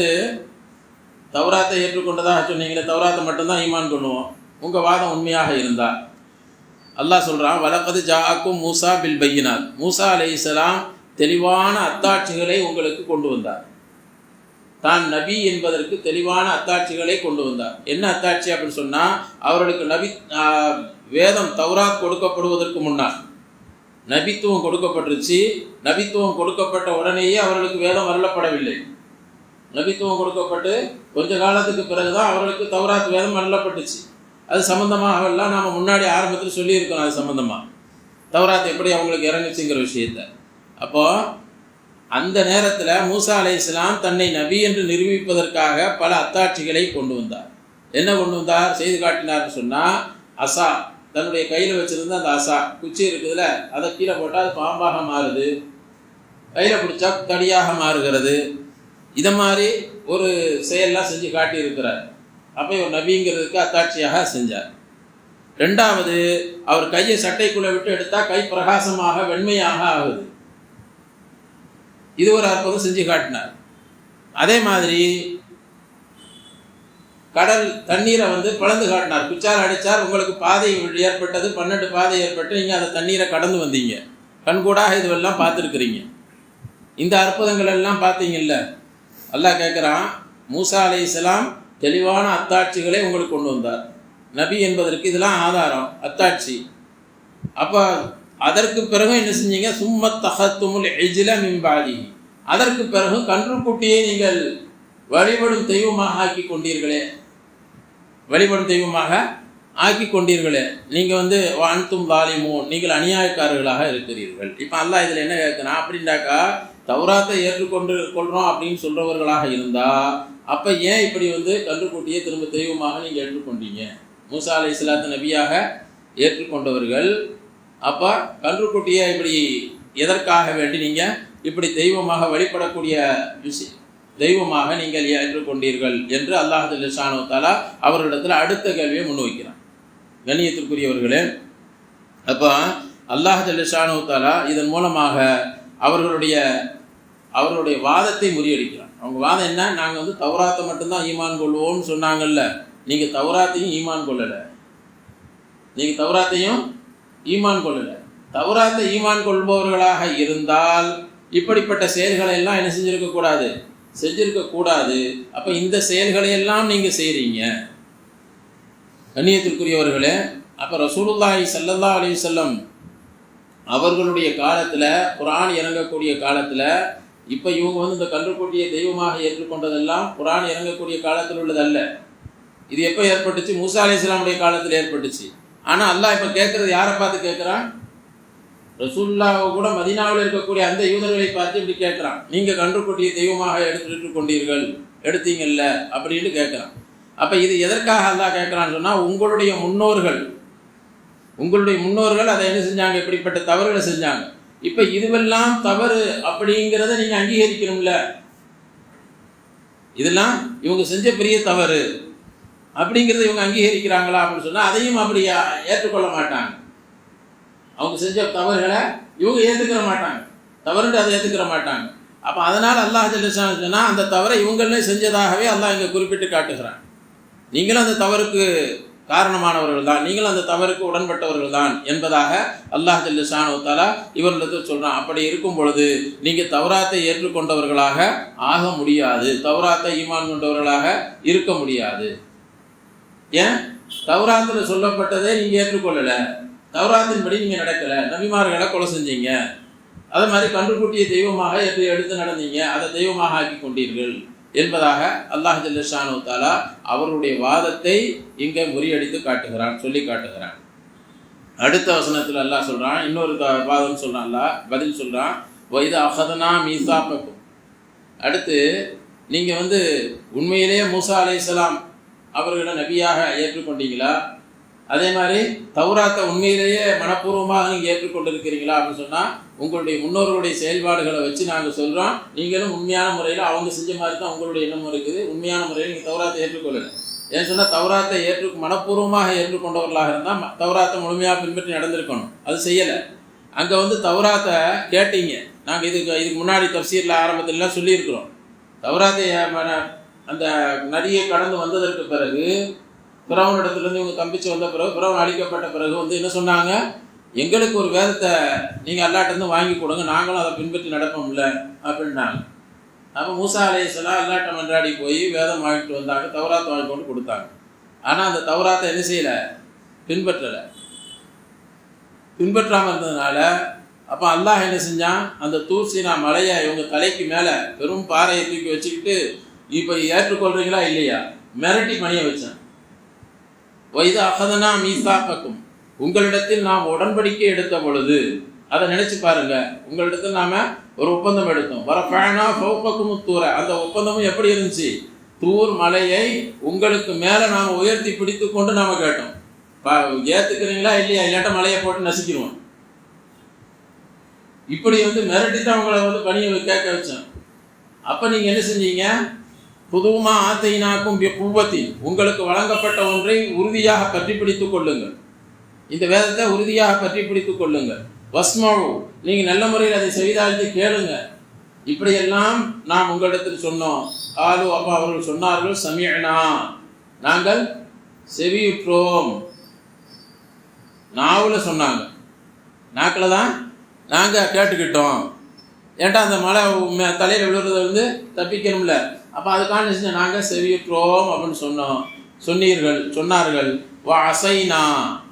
தௌராத்தை ஏற்றுக்கொண்டதாக சொன்னீங்களே, தௌராத்தை மட்டும்தான் ஈமான் கொள்ளுவோம் உங்கள் வாதம் உண்மையாக இருந்தால், அல்லாஹ் சொல்கிறான், வலகத் ஜாஅக்கும் மூஸா பில் பையினாத். மூஸா அலைஹிஸ்ஸலாம் தெளிவான அத்தாட்சிகளை உங்களுக்கு கொண்டு வந்தார். தான் நபி என்பதற்கு தெளிவான அத்தாட்சிகளை கொண்டு வந்தார். என்ன அத்தாட்சி அப்படின்னு சொன்னால், அவர்களுக்கு வேதம் தௌராத் கொடுக்கப்படுவதற்கு முன்னால் நபித்துவம் கொடுக்கப்பட்டுருச்சு. நபித்துவம் கொடுக்கப்பட்ட உடனேயே அவர்களுக்கு வேதம் அருளப்படவில்லை. நபித்துவம் கொடுக்கப்பட்டு கொஞ்ச காலத்துக்கு பிறகுதான் அவர்களுக்கு தௌராத் வேதம் அருளப்பட்டுச்சு. அது சம்மந்தமாகலாம் நாம் முன்னாடி ஆரம்பத்தில் சொல்லியிருக்கோம். அது சம்மந்தமாக தௌராத் எப்படி அவங்களுக்கு இறங்குச்சுங்கிற விஷயத்தை. அப்போது அந்த நேரத்தில் மூஸா அலைஹிஸ்ஸலாம் தன்னை நபி என்று நிரூபிப்பதற்காக பல அத்தாட்சிகளை கொண்டு வந்தார். என்ன கொண்டு வந்தார்? செய்து காட்டினார்னு சொன்னால், அசா, தன்னுடைய கையில் வச்சுருந்த அந்த அசா குச்சி இருக்குதுல்ல, அதை கீழே போட்டால் அது பாம்பாக மாறுது, கையில் பிடிச்சா தடியாக மாறுகிறது. இதை மாதிரி ஒரு செயல்லாம் செஞ்சு காட்டியிருக்கிறார். அப்போ இவர் நபிங்கிறதுக்கு அத்தாட்சியாக செஞ்சார். ரெண்டாவது, அவர் கையை சட்டைக்குள்ளே விட்டு எடுத்தால் கை பிரகாசமாக வெண்மையாக ஆகுது. இது ஒரு அற்புதம் செஞ்சு காட்டினார். அதே மாதிரி கடல் தண்ணீரை பிளந்து காட்டினார். குச்சால் அடித்தார், உங்களுக்கு பாதை ஏற்பட்டது, 12 பாதை ஏற்பட்டு நீங்கள் அந்த தண்ணீரை கடந்து வந்தீங்க. கண்கூடாக இதுவெல்லாம் பார்த்துருக்குறீங்க. இந்த அற்புதங்கள் எல்லாம் பார்த்தீங்கல்ல. அல்லாஹ் கேட்குறான், மூசா அலைஹிஸ்ஸலாம் தெளிவான அத்தாட்சிகளை உங்களுக்கு கொண்டு வந்தார். நபி என்பதற்கு இதெல்லாம் ஆதாரம், அத்தாட்சி. அப்போ அதற்கு பிறகு என்ன செஞ்சீங்க? சும்மத் தஹத்துமுல் இஜ்ல மின் பாதிஹி, அதற்கு பிறகு கன்றுக்குட்டியை நீங்கள் வழிபடும் தெய்வமாக ஆக்கி கொண்டீர்களே, வழிபடும் தெய்வமாக ஆக்கி கொண்டீர்களே. நீங்கள் வான்தும் வாலிமூன், நீங்கள் அநியாயக்காரர்களாக இருக்கிறீர்கள். இப்போ அல்லாஹ் இதில் என்ன கேட்குறான் அப்படின்னாக்கா, தௌராத்தை கொள்கிறோம் அப்படின்னு சொல்கிறவர்களாக இருந்தால் அப்போ ஏன் இப்படி கன்றுக்குட்டியை திரும்ப தெய்வமாக நீங்கள் ஏற்றுக்கொண்டீங்க? மூசா அலைஹிஸ்ஸலாத்து நபியாக ஏற்றுக்கொண்டவர்கள், அப்போ கன்றுக்குட்டியை இப்படி எதற்காக வேண்டி நீங்கள் இப்படி தெய்வமாக வழிபடக்கூடிய தெய்வமாக நீங்கள் ஏற்றுக்கொண்டீர்கள் என்று அல்லாஹ் ஜல்ல ஷானஹு தஆலா அவர்களிடத்தில் அடுத்த கேள்வியை முன்வைக்கிறான். கண்ணியத்திற்குரியவர்களே, அப்போ அல்லாஹ் ஜல்ல ஷானஹு தஆலா இதன் மூலமாக அவர்களுடைய வாதத்தை முறியடிக்கிறான். அவங்க வாதம் என்ன? நாங்கள் தௌராத்தை மட்டும்தான் ஈமான் கொள்வோம்னு சொன்னாங்கல்ல, நீங்கள் தௌராத்தையும் ஈமான் கொள்ளலை. நீங்கள் தௌராத்தையும் ஈமான் கொள்ளலை. தௌராத்தை ஈமான் கொள்பவர்களாக இருந்தால் இப்படிப்பட்ட செயல்களை எல்லாம் என்ன செஞ்சிருக்கக்கூடாது. அப்போ இந்த செயல்களை எல்லாம் நீங்கள் செய்கிறீங்க. கண்ணியத்திற்குரியவர்களே, அப்போ ரசூலுல்லாஹி ஸல்லல்லாஹு அலைஹி வஸல்லம் அவர்களுடைய காலத்தில், குர்ஆன் இறங்கக்கூடிய காலத்தில், இப்போ இவங்க இந்த கன்றுக்குட்டியை தெய்வமாக ஏற்றுக்கொண்டதெல்லாம் குர்ஆன் இறங்கக்கூடிய காலத்தில் உள்ளதல்ல. இது எப்போ ஏற்பட்டுச்சு? மூசா அலைஹிஸ்ஸலாமுடைய காலத்தில் ஏற்பட்டுச்சு. ஆனால் அல்லாஹ் இப்போ கேட்குறது யாரை பார்த்து கேட்குறான்? ரசூலுல்லாஹ் கூட மதீனாவில் இருக்கக்கூடிய அந்த யூதர்களை பார்த்து இப்படி கேட்குறான், நீங்கள் கன்றுக்குட்டியை தெய்வமாக எடுத்தீங்கல்ல அப்படின்னு கேட்குறான். அப்போ இது எதற்காக அல்லாஹ் கேட்குறான்னு சொன்னால், உங்களுடைய முன்னோர்கள் அதை என்ன செஞ்சாங்க? இப்படிப்பட்ட தவறுகளை செஞ்சாங்க. இப்போ இதுவெல்லாம் தவறு அப்படிங்கிறத நீங்கள் அங்கீகரிக்கணும்ல. இதெல்லாம் இவங்க செஞ்ச பெரிய தவறு அப்படிங்கிறத இவங்க அங்கீகரிக்கிறாங்களா அப்படின்னு சொன்னால் அதையும் அப்படி ஏற்றுக்கொள்ள மாட்டாங்க. அவங்க செஞ்ச தவறுகளை இவங்க ஏற்றுக்கிற மாட்டாங்க, தவறுண்டு அதை ஏற்றுக்கிற மாட்டாங்க. அப்போ அதனால் அல்லாஹ் ஜல்ல ஷானஹு சொன்னால் அந்த தவறை இவங்களே செஞ்சதாகவே அல்லாஹ் இங்கே குறிப்பிட்டு காட்டுகிறான். நீங்களும் அந்த தவறுக்கு காரணமானவர்கள் தான், நீங்களும் அந்த தவறுக்கு உடன்பட்டவர்கள் தான் என்பதாக அல்லாஹ் ஜல்ல ஷானஹு தஆலா இவர்களுக்கு சொல்கிறான். அப்படி இருக்கும் பொழுது நீங்கள் தௌராத்தை ஏற்றுக்கொண்டவர்களாக ஆக முடியாது, தௌராத்தை ஈமான் கொண்டவர்களாக இருக்க முடியாது. ஏன்? தௌராத்தில் சொல்லப்பட்டதை நீங்கள் ஏற்றுக்கொள்ளலை, தௌராத்தின்படி நீங்கள் நடக்கலை, நபிமார்களை கொலை செஞ்சீங்க, அதே மாதிரி கன்றுக்குட்டியை தெய்வமாக எடுத்து நடந்தீங்க, அதை தெய்வமாக ஆக்கி கொண்டீர்கள் என்பதாக அல்லாஹ் ஜல்ல ஷானஹு தஆலா அவருடைய வாதத்தை இங்கே முறியடித்து சொல்லி காட்டுகிறான். அடுத்த வசனத்தில் அல்லாஹ் சொல்கிறான், இன்னொரு வாதம் சொல்கிறான், அல்லாஹ் பதில் சொல்கிறான், வைதா அஹதனா மீசாக்கும். அடுத்து நீங்கள் உண்மையிலேயே மூசா அலைஹிஸ்ஸலாம் அவர்களை நபியாக ஏற்றுக்கொண்டீங்களா? அதே மாதிரி தௌராத்தை உண்மையிலேயே மனப்பூர்வமாக நீங்கள் ஏற்றுக்கொண்டிருக்கிறீங்களா அப்படின்னு சொன்னால், உங்களுடைய முன்னோர்களுடைய செயல்பாடுகளை வச்சு நாங்கள் சொல்கிறோம், நீங்களும் உண்மையான முறையில் அவங்க செஞ்ச மாதிரி தான் உங்களுடைய எண்ணமும் இருக்குது, உண்மையான முறையில் நீங்கள் தௌராத்தை ஏற்றுக்கொள்ளலை. ஏன்னு சொன்னால் தௌராத்தை மனப்பூர்வமாக ஏற்றுக்கொண்டவர்களாக இருந்தால் தௌராத்தை முழுமையாக பின்பற்றி நடந்திருக்கணும், அது செய்யலை. அங்கே தௌராத்தை கேட்டீங்க, நாங்கள் இதுக்கு முன்னாடி தஃசீரில் ஆரம்பத்திலாம் சொல்லியிருக்கிறோம். தௌராத்தை அந்த நதியை கடந்து வந்ததற்கு பிறகு, ஃபிரௌன் இடத்துலேருந்து இவங்க தப்பிச்சு வந்த பிறகு, ஃபிரௌன் அழிக்கப்பட்ட பிறகு என்ன சொன்னாங்க? எங்களுக்கு ஒரு வேதத்தை நீங்கள் அல்லாட்டேருந்து வாங்கி கொடுங்க, நாங்களும் அதை பின்பற்றி நடப்போம்ல அப்படின்னாங்க. அப்போ மூசா அலைஹிஸ்ஸலாம் அல்லாட்ட மன்றாடி போய் வேதம் வாங்கிட்டு வந்தாங்க, தௌராத்தை வாங்கி கொண்டு கொடுத்தாங்க. ஆனால் அந்த தௌராத்தை என்ன செய்யலை? பின்பற்றாமல் இருந்ததுனால அப்போ அல்லாஹ் என்ன செஞ்சான்? அந்த தூர் சீனா மலையை இவங்க தலைக்கு மேலே பெரும் பாறையை தூக்கி வச்சுக்கிட்டு, இப்போ ஏற்றுக்கொள்கிறீங்களா இல்லையா மிரட்டி பணிய வச்சான். வைதா அஹதனா மீசாக்கும், உங்களிடத்தில் நாம் உடன்படிக்கை எடுத்த பொழுது, அதை நினைச்சு பாருங்க, உங்களிடத்தில் நாம ஒரு ஒப்பந்தம் எடுத்தோம். வரஃபஅனா ஃபௌகக்கும் தூர, அந்த ஒப்பந்தமும் எப்படி இருந்துச்சு? தூர் மலையை உங்களுக்கு மேலே நாம் உயர்த்தி பிடித்து கொண்டு நாம் கேட்டோம், ஏற்றுக்கிறீங்களா இல்லையா, இல்லாட்ட மலையை போட்டு நசுக்கிடுவோம். இப்படி மிரட்டி தான் உங்களை பணியை கேட்க வச்சோம். அப்போ நீங்கள் என்ன செஞ்சீங்க? புதுமா ஆத்தைனாக்கும் குவத்தின், உங்களுக்கு வழங்கப்பட்ட ஒன்றை உறுதியாக பற்றி பிடித்துக் கொள்ளுங்கள். இந்த வேதத்தை உறுதியாக பற்றி பிடித்துக் கொள்ளுங்கள். வஸ்மவு, நீங்கள் நல்ல முறையில் அதை செய்தாழ்த்து கேளுங்க. இப்படியெல்லாம் நாம் உங்களிடத்தில் சொன்னோம். ஆலு, அப்பா அவர்கள் சொன்னார்கள், சமிஅனா, நாங்கள் செவியுற்றோம். நாவில் சொன்னாங்க, நாக்கில் தான் நாங்கள் கேட்டுக்கிட்டோம். ஏன்டா அந்த மழை தலையில் விழுறதை வந்து தப்பிக்கணும்ல, அப்போ அதுக்கான நாங்கள் செவியுற்றோம் அப்படின்னு சொன்னார்கள். வா அசைனா,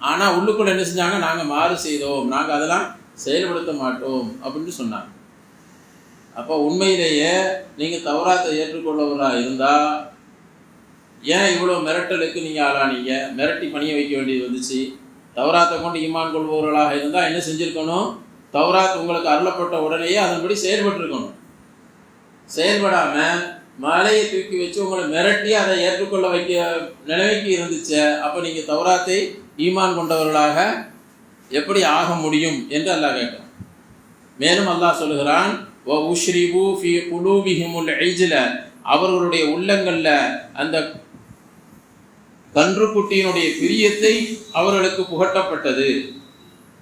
ஆனால் உள்ளுக்குள்ள என்ன செஞ்சாங்க, நாங்கள் மாறு செய்தோம், நாங்கள் அதெல்லாம் செயல்படுத்த மாட்டோம் அப்படின்னு சொன்னாங்க. அப்போ உண்மையிலேயே நீங்கள் தௌராத்தை ஏற்றுக்கொள்ளவராக இருந்தால் ஏன் இவ்வளோ மிரட்டலுக்கு நீங்கள் ஆளானீங்க? மிரட்டி பணிய வைக்க வேண்டியது வந்துச்சு. தௌராத்தை கொண்டு ஈமான் கொள்பவர்களாக இருந்தால் என்ன செஞ்சுருக்கணும்? தௌராத் உங்களுக்கு அருளப்பட்ட உடனேயே அதன்படி செயல்பட்டுருக்கணும். செயல்படாமல் மலையை தூக்கி வச்சு உங்களை மிரட்டி அதை ஏற்றுக்கொள்ள வைக்க நிலைமைக்கு இருந்துச்சு. அப்போ நீங்கள் தௌராத்தை ஈமான் கொண்டவர்களாக எப்படி ஆக முடியும் என்று அல்லாஹ் கேட்கிறான். மேலும் அல்லாஹ் சொல்லுகிறான், வ உஷ்ரிபு ஃபி குலூபிஹிமுல் இஜ்ல, அவர்களுடைய உள்ளங்களில் அந்த கன்றுக்குட்டியினுடைய பிரியத்தை அவர்களுக்கு புகட்டப்பட்டது.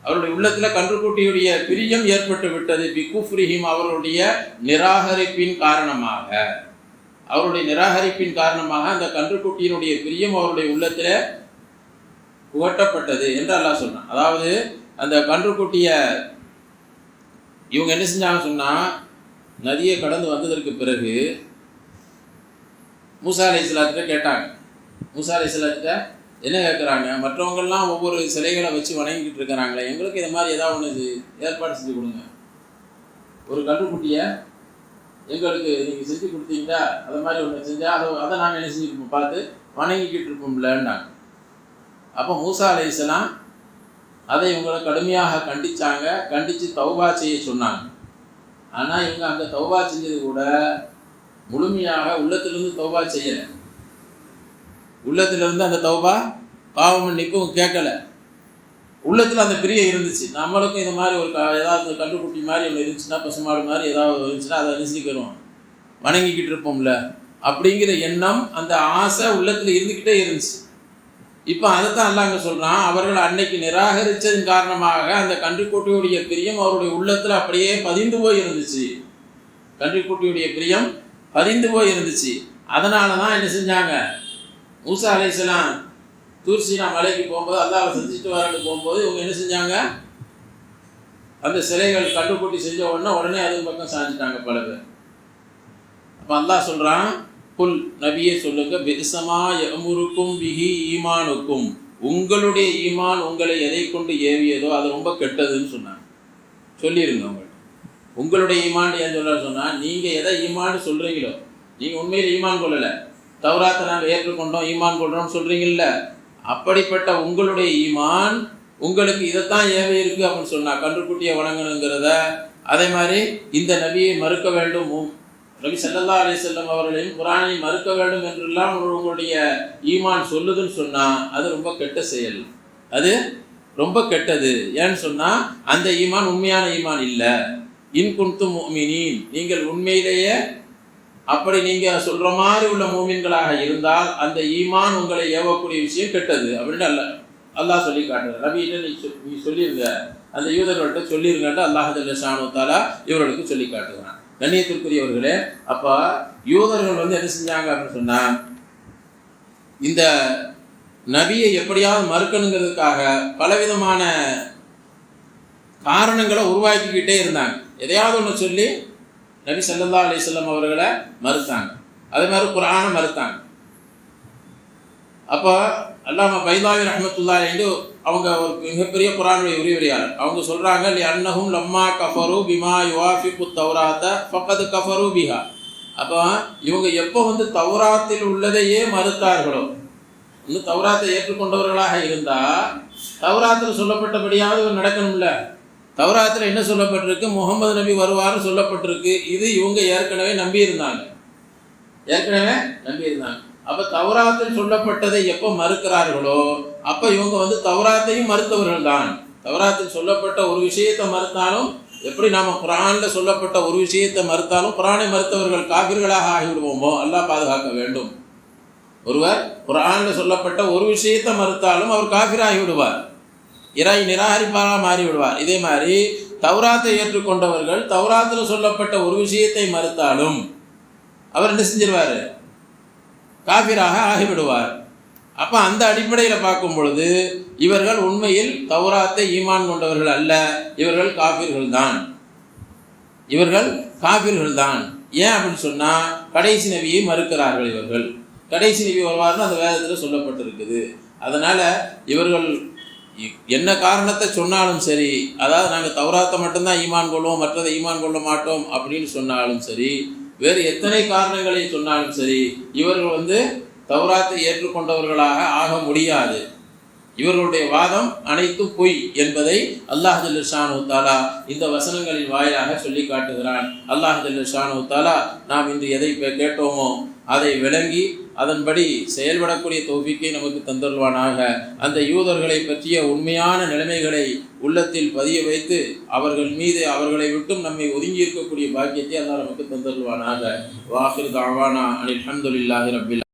அவருடைய உள்ளத்தில் கன்றுக்குட்டியுடைய பிரியம் ஏற்பட்டு விட்டது. பிகுஃப்ரிஹிம், அவர்களுடைய நிராகரிப்பின் காரணமாக, அந்த கன்றுக்குட்டியினுடைய பிரியம் அவருடைய உள்ளத்தில் புகட்டப்பட்டது என்று அல்லாஹ் சொன்னான். அதாவது அந்த கன்றுக்குட்டியை இவங்க என்ன செஞ்சாங்க சொன்னால், நதியை கடந்து வந்ததற்கு பிறகு மூசா அலைஹிஸ்ஸலாத்திட்ட கேட்டாங்க. மூசா அலைஹிஸ்ஸலாத்திட்ட என்ன கேட்குறாங்க, மற்றவங்கள்லாம் ஒவ்வொரு சிலைகளை வச்சு வணங்கிக்கிட்டு இருக்கிறாங்களே, எங்களுக்கு இதை மாதிரி ஏதாவது ஒன்று ஏற்பாடு செஞ்சு கொடுங்க. ஒரு கன்றுக்குட்டியை எங்களுக்கு நீங்கள் செஞ்சு கொடுத்தீங்களா, அதை மாதிரி ஒன்று செஞ்சால் அதை நாங்கள் என்ன செஞ்சுருப்போம், பார்த்து வணங்கிக்கிட்டு இருப்போம்லன்னாங்க. அப்போ மூசா அலைஹிஸ்ஸலாம் அதை இவங்களை கடுமையாக கண்டித்து தௌபா செய்ய சொன்னாங்க. ஆனால் இவங்க அங்கே தௌபா செஞ்சது கூட முழுமையாக உள்ளத்திலிருந்து தௌபா செய்யலை. உள்ளத்திலிருந்து அந்த தௌபா பாவ மன்னிப்பும் கேட்கலை. உள்ளத்தில் அந்த பிரியம் இருந்துச்சு. நம்மளுக்கும் இந்த மாதிரி ஒரு ஏதாவது கன்றுக்குட்டி மாதிரி ஒன்று இருந்துச்சுன்னா, பசுமாடு மாதிரி ஏதாவது இருந்துச்சுன்னா அதை நினைச்சிக்கிறோம், வணங்கிக்கிட்டு இருப்போம்ல அப்படிங்கிற எண்ணம், அந்த ஆசை உள்ளத்தில் இருந்துக்கிட்டே இருந்துச்சு. இப்போ அதைத்தான் அல்லாஹ் அங்கே சொல்கிறான், அவர்கள் அன்னைக்கு நிராகரித்ததன் காரணமாக அந்த கன்றுக்குட்டியுடைய பிரியம் அவருடைய உள்ளத்தில் அப்படியே பதிந்து போய் இருந்துச்சு. கன்றுக்குட்டியுடைய பிரியம் பதிந்து போய் இருந்துச்சு. அதனால தான் என்ன செஞ்சாங்க, மூசா அலைஹிஸ்ஸலாம் தூர் சீனா மலைக்கு போகும்போது, அல்லாஹ்வை செஞ்சுட்டு வரன்னு போகும்போது இவங்க என்ன செஞ்சாங்க, அந்த சிலைகள் கன்றுக்குட்டி செஞ்ச உடனே அது பக்கம் சாஞ்சிட்டாங்க பல பேர். அப்போ அல்லாஹ் சொல்கிறான், குல், நபியே சொல்லுங்க, பிஸ்ஸமா யஅமுருக்கும் பிஹி ஈமானுக்கும், உங்களுடைய ஈமான் உங்களை எதை கொண்டு ஏவியதோ அது ரொம்ப கெட்டதுன்னு சொன்னாங்க. சொல்லிடுங்க அவங்கள்ட்ட, உங்களுடைய ஈமான் ஏன் சொல்ல சொன்னால், நீங்கள் எதை ஈமான்னு சொல்கிறீங்களோ, நீங்கள் உண்மையில் ஈமான் கொள்ளலை, தௌராத்தை நாங்கள் ஏற்றுக்கொண்டோம் ஈமான் கொள்கிறோம்னு சொல்கிறீங்கல்ல, அப்படிப்பட்ட உங்களுடைய ஈமான் உங்களுக்கு இதைத்தான் ஏவி இருக்குது அப்படின்னு சொன்னால், கன்றுக்குட்டியை வணங்கணுங்கிறத, அதே மாதிரி இந்த நபியை மறுக்க வேண்டும், நபி ஸல்லல்லாஹு அலைஹி வஸல்லம் அவர்களையும் குர்ஆனை மறுக்க வேண்டும் என்றெல்லாம் உங்களுடைய ஈமான் சொல்லுதுன்னு சொன்னால் அது ரொம்ப கெட்ட செயல், அது ரொம்ப கெட்டது. ஏன்னு சொன்னால் அந்த ஈமான் உண்மையான ஈமான் இல்லை. இன் குன்தும் முஃமினீன், நீங்கள் உண்மையிலேயே அப்படி நீங்கள் சொல்கிற மாதிரி உள்ள மூமின்களாக இருந்தால் அந்த ஈமான் உங்களை ஏவக்கூடிய விஷயம் கெட்டது அப்படின்னு அல்லாஹ் சொல்லி காட்டுறார். நபிகிட்ட நீ சொல்லிடுங்க, அந்த யூதர்கள்ட்ட சொல்லிருங்கன்ட்டு அல்லாஹ் ஜல்ல ஷானு தஆலா இவர்களுக்கு சொல்லி காட்டுகிறான். கண்ணியத்திற்குரியவர்களே, அப்போ யூதர்கள் வந்து என்ன செஞ்சாங்க அப்படின்னு சொன்னால், இந்த நபியை எப்படியாவது மறுக்கணுங்கிறதுக்காக பலவிதமான காரணங்களை உருவாக்கிக்கிட்டே இருந்தாங்க. எதையாவது ஒன்று சொல்லி நபி ஸல்லல்லாஹு அலைஹி வஸல்லம் அவர்களை மறுத்தாங்க. அதே மாதிரி குர்ஆனை மறுத்தாங்க. அப்போ அல்லாமா பைதாவி ரஹ்மத்துல்லாஹி அலைஹி அவங்க ஒரு மிகப்பெரிய குர்ஆனுடைய விரிவுரையாளர். அவங்க சொல்கிறாங்க, லி அன்னஹும் லம்மா கஃபரு பிமா யுவாஃபிகு தௌராத்த ஃபக்கத் கஃபரு பிஹா. அப்போ இவங்க எப்போ வந்து தௌராத்தில் உள்ளதையே மறுத்தார்களோ, இன்னும் தௌராத்தை ஏற்றுக்கொண்டவர்களாக இருந்தால் தௌராத்தில் சொல்லப்பட்டபடியாவது நடக்கணும்ல. தௌராத்தில் என்ன சொல்லப்பட்டிருக்கு, முகமது நபி வருவார்னு சொல்லப்பட்டிருக்கு. இது இவங்க ஏற்கனவே நம்பியிருந்தாங்க. அப்போ தௌராத்தில் சொல்லப்பட்டதை எப்போ மறுக்கிறார்களோ அப்போ இவங்க வந்து தௌராத்தையும் மறுத்தவர்கள் தான். தௌராத்தில் சொல்லப்பட்ட ஒரு விஷயத்தை மறுத்தாலும் எப்படி நாம் குர்ஆனில் சொல்லப்பட்ட ஒரு விஷயத்தை மறுத்தாலும் குர்ஆனை மறுத்தவர்கள் காபிர்களாக ஆகிவிடுவோமோ, அல்லாஹ் பாதுகாக்க வேண்டும். ஒருவர் குர்ஆனில் சொல்லப்பட்ட ஒரு விஷயத்தை மறுத்தாலும் அவர் காபிராகி விடுவார், இறை நிராகரிப்பாக மாறிவிடுவார். இதே மாதிரி தௌராத்தை ஏற்றுக்கொண்டவர்கள் தௌராத்தில் சொல்லப்பட்ட ஒரு விஷயத்தை மறுத்தாலும் அவர் என்ன செஞ்சிருவார்? காபிராக ஆகிவிடுவார். அப்போ அந்த அடிப்படையில் பார்க்கும் பொழுது இவர்கள் உண்மையில் தௌராத்தை ஈமான் கொண்டவர்கள் அல்ல, இவர்கள் காபிர்கள் தான். இவர்கள் காபிர்கள் தான். ஏன் அப்படின்னு சொன்னால் கடைசி நபியை மறுக்கிறார்கள். இவர்கள் கடைசி நபி வருவார்னு அந்த வேதத்தில் சொல்லப்பட்டிருக்குது. அதனால் இவர்கள் என்ன காரணத்தை சொன்னாலும் சரி, அதாவது நாங்கள் தௌராத்தை மட்டும்தான் ஈமான் கொள்வோம், மற்றதை ஈமான் கொள்ள மாட்டோம் அப்படின்னு சொன்னாலும் சரி, வேறு எத்தனை காரணங்களை சொன்னாலும் சரி, இவர்கள் தௌராத்தை ஏற்றுக்கொண்டவர்களாக ஆக முடியாது. இவர்களுடைய வாதம் அனைத்தும் பொய் என்பதை அல்லாஹ் ஜல்ல ஷானஹு தஆலா இந்த வசனங்களின் வாயிலாக சொல்லி காட்டுகிறான். அல்லாஹ் ஜல்ல ஷானஹு தஆலா நாம் இன்று எதை கேட்டோமோ அதை விளங்கி அதன்படி செயல்படக்கூடிய தௌஃபீக்கை நமக்கு தந்தருள்வானாக. அந்த யூதர்களை பற்றிய உண்மையான நிலைமைகளை உள்ளத்தில் பதிய வைத்து அவர்கள் மீது அவர்களை விட்டும் நம்மை ஒதுங்கி இருக்கக்கூடிய பாக்கியத்தை அல்லாஹ் நமக்கு தந்தருள்வானாக. வாஹிர் தஅவானா அனில் ஹம்துலில்லாஹி ரப்பில்